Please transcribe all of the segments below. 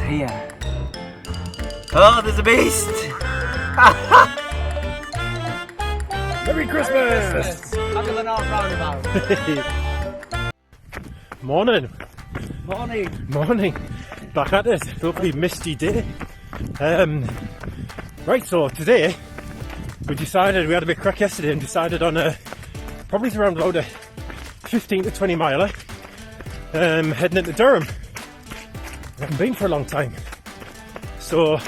here. Oh, there's a beast! Merry Christmas! Longer than our roundabout. Morning. Morning. Back at it. Lovely misty day. Right, so today we had a bit crack yesterday and decided on probably around about a 15 to 20 miler heading into Durham. I haven't been for a long time. So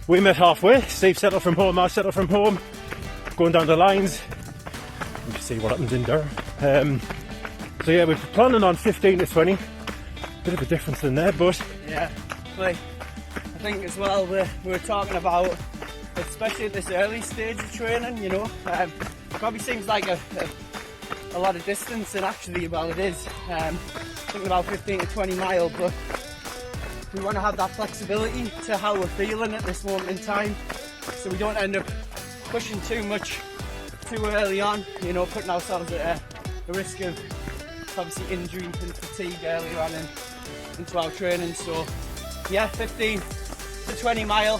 we met halfway. Steve set off from home, I set off from home, going down the lines. We'll see what happens in Durham. So yeah, we're planning on 15 to 20. Bit of a difference in there, but yeah, like, I think as well we were talking about, especially at this early stage of training, you know, probably seems like a lot of distance, and actually, well, it is. Thinking about 15 to 20 mile, but we want to have that flexibility to how we're feeling at this moment in time, so we don't end up pushing too much too early on, you know, putting ourselves at a risk of obviously injury and fatigue earlier on into our training. So yeah, 15 to 20 mile.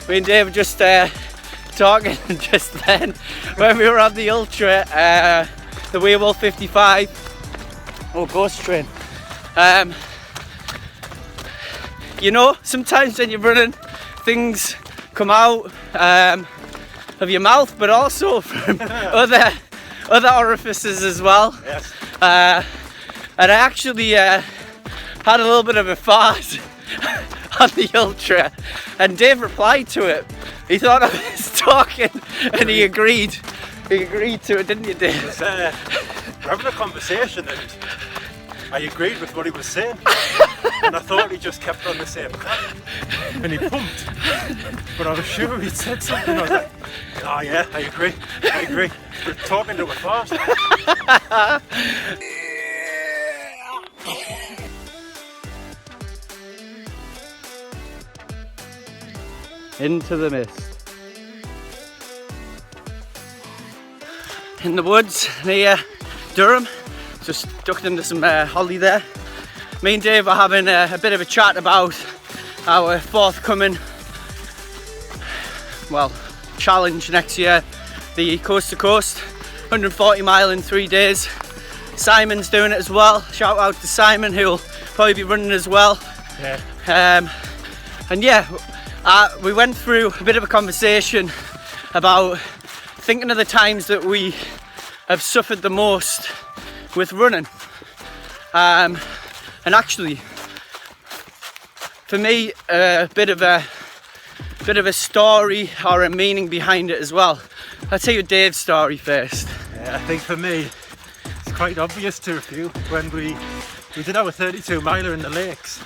Me and Dave were just talking just then when we were on the ultra, the Werewolf 55 or Ghost Train. You know, sometimes when you're running, things come out of your mouth, but also from other orifices as well. yes. And I actually had a little bit of a fart on the ultra, and Dave replied to it. He thought I was talking, and he agreed. He agreed to it, didn't you, Dave? It was, we're having a conversation and I agreed with what he was saying. And I thought he just kept on the same track. And he pumped. But I was sure he'd said something. I was like, oh yeah, I agree. We're talking to a fart. Into the mist. In the woods near Durham, just ducked into some holly there. Me and Dave are having a bit of a chat about our forthcoming, well, challenge next year, the Coast to Coast, 140 mile in 3 days. Simon's doing it as well. Shout out to Simon, who'll probably be running as well. Yeah. And yeah, we went through a bit of a conversation about thinking of the times that we have suffered the most with running. And actually, for me, a bit of a story or a meaning behind it as well. I'll tell you Dave's story first. Yeah, I think for me, it's quite obvious to a few when we did our 32 miler in the lakes.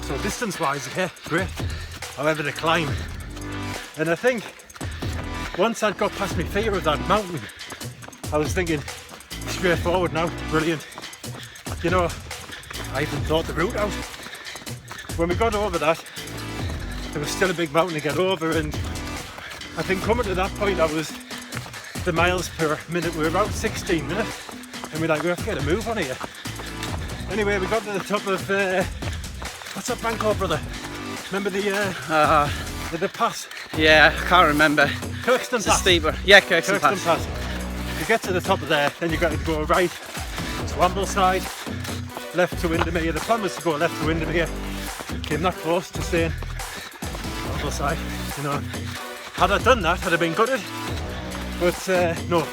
So distance-wise, yeah, great. However, the climb. And I think once I'd got past my fear of that mountain, I was thinking, straightforward now, brilliant. You know, I even thought the route out. When we got over that, there was still a big mountain to get over, and I think coming to that point, the miles per minute were about 16 minutes, and we have to get a move on here. Anyway, we got to the top of, what's that bank called, brother? Remember the pass? Yeah, I can't remember. Kirkston It's Pass. steeper. Yeah, Kirkston Pass. You get to the top of there, then you've got to go right to Ambleside, left to Windermere. The plan was to go left to Windermere. Came that close to saying Ambleside. You know, had I done that, I'd have been gutted. But no,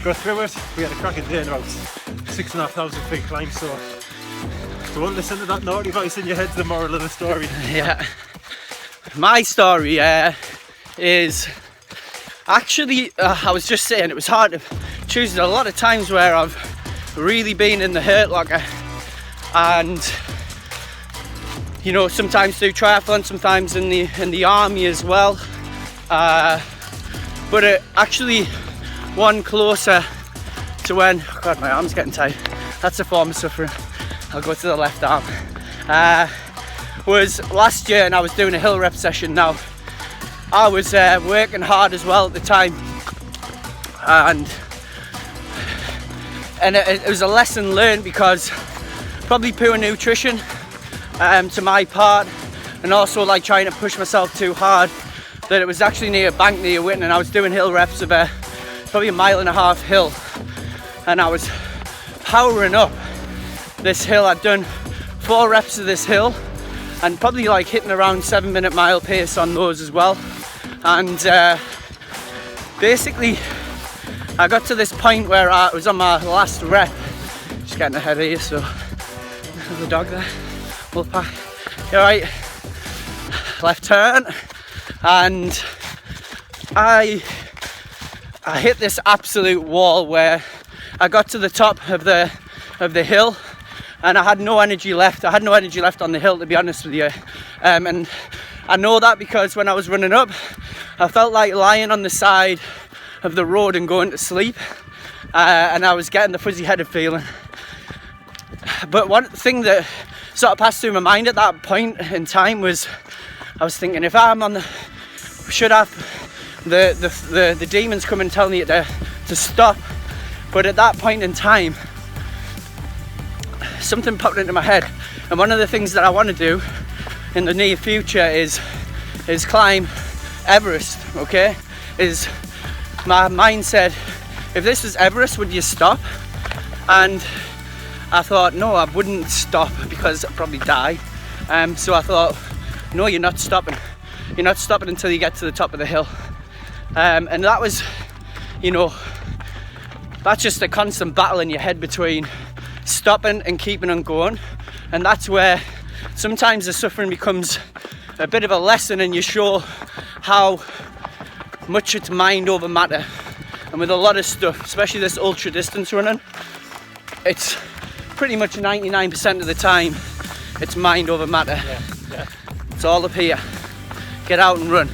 got through it. We had a cracking day in about 6,500 feet climb. So don't listen to that naughty voice in your head. The moral of the story. Yeah. My story is actually, I was just saying, it was hard to choose. A lot of times where I've really been in the hurt locker, and you know, sometimes do triathlon, sometimes in the army as well. But it actually one closer to when, oh God, my arm's getting tight. That's a form of suffering. I'll go to the left arm. Was last year, and I was doing a hill rep session. Now I was working hard as well at the time, and and it was a lesson learned, because probably poor nutrition to my part, and also like trying to push myself too hard, that it was actually near a bank near Witten, and I was doing hill reps of probably a 1.5 mile hill, and I was powering up this hill. I'd done 4 reps of this hill and probably like hitting around 7-minute mile pace on those as well. And basically I got to this point where I was on my last rep, just getting ahead of you, so there's the dog there, Wolfpack. You're right, left turn, and I hit this absolute wall where I got to the top of the hill, and I had no energy left. I had no energy left on the hill, to be honest with you. And I know that because when I was running up, I felt like lying on the side of the road and going to sleep, and I was getting the fuzzy headed feeling. But one thing that sort of passed through my mind at that point in time was, I was thinking, if I'm on the, should have the demons come and tell me to stop. But at that point in time, something popped into my head, and one of the things that I want to do in the near future is climb Everest. Okay, is my mind said, if this was Everest, would you stop? And I thought, no, I wouldn't stop, because I'd probably die. So I thought, no, you're not stopping. You're not stopping until you get to the top of the hill. And that was, you know, that's just a constant battle in your head between stopping and keeping on going. And that's where sometimes the suffering becomes a bit of a lesson, and you show how much it's mind over matter. And with a lot of stuff, especially this ultra distance running, it's pretty much 99% of the time it's mind over matter. Yeah. It's all up here. Get out and run.